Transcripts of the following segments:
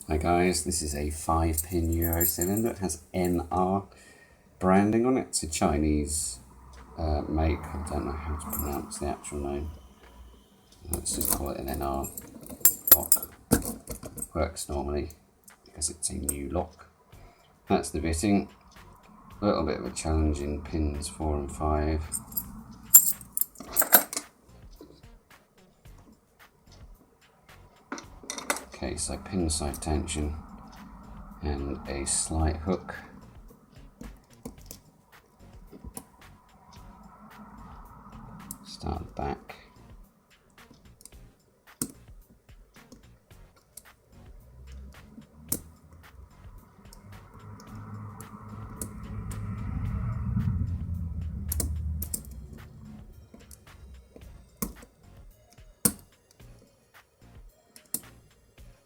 Hi guys, this is a 5-pin Euro cylinder. It has NR branding on it. It's a Chinese make. I don't know how to pronounce the actual name. Let's just call it an NR lock. Works normally because it's a new lock. That's the bitting. A little bit of a challenge in pins 4 and 5. Okay, so pin side tension and a slight hook. Start back.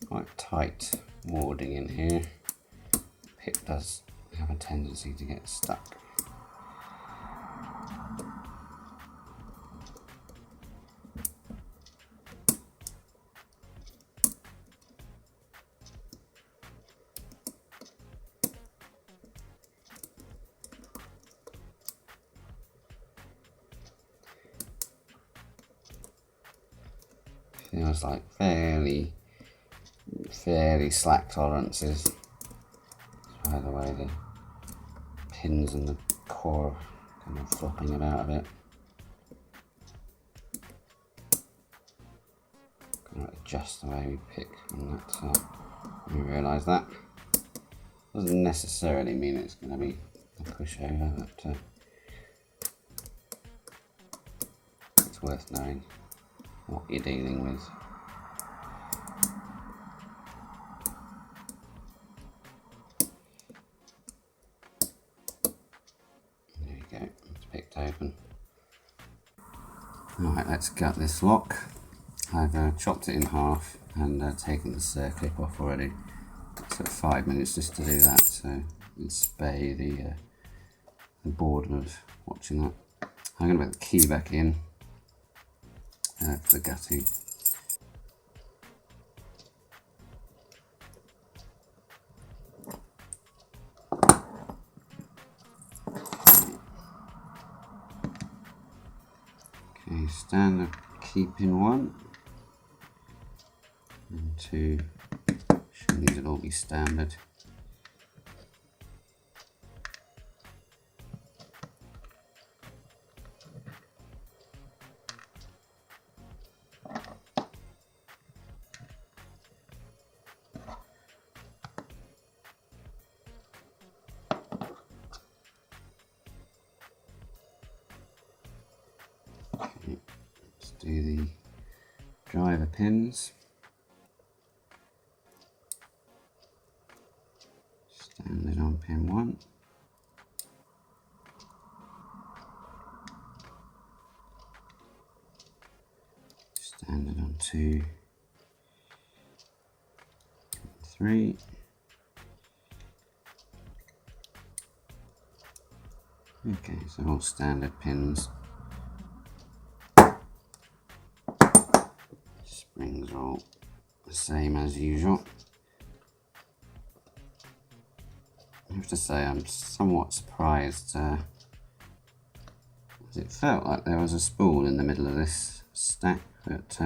Quite tight warding in here. Pip does have a tendency to get stuck. Feels like fairly slack tolerances. By the way, the pins and the core kind of flopping about a bit. Gonna adjust the way we pick on that side. We realise that doesn't necessarily mean it's going to be a pushover, but it's worth knowing what you're dealing with. There you go, it's picked open. Alright, let's gut this lock. I've chopped it in half and taken the circlip off already. It took 5 minutes just to do that, so it's spare the boredom of watching that. I'm going to put the key back in for the gutting. Okay, standard keeping 1 and 2. These will all be standard. Okay, let's do the driver pins. Standard on pin 1. Standard on 2. 3. Okay, so all standard pins. Springs are all the same as usual. I have to say I'm somewhat surprised as it felt like there was a spool in the middle of this stack, but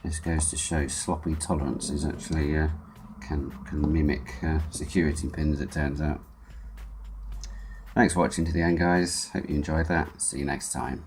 this goes to show sloppy tolerances actually can mimic security pins, it turns out. Thanks for watching to the end guys, hope you enjoyed that, see you next time.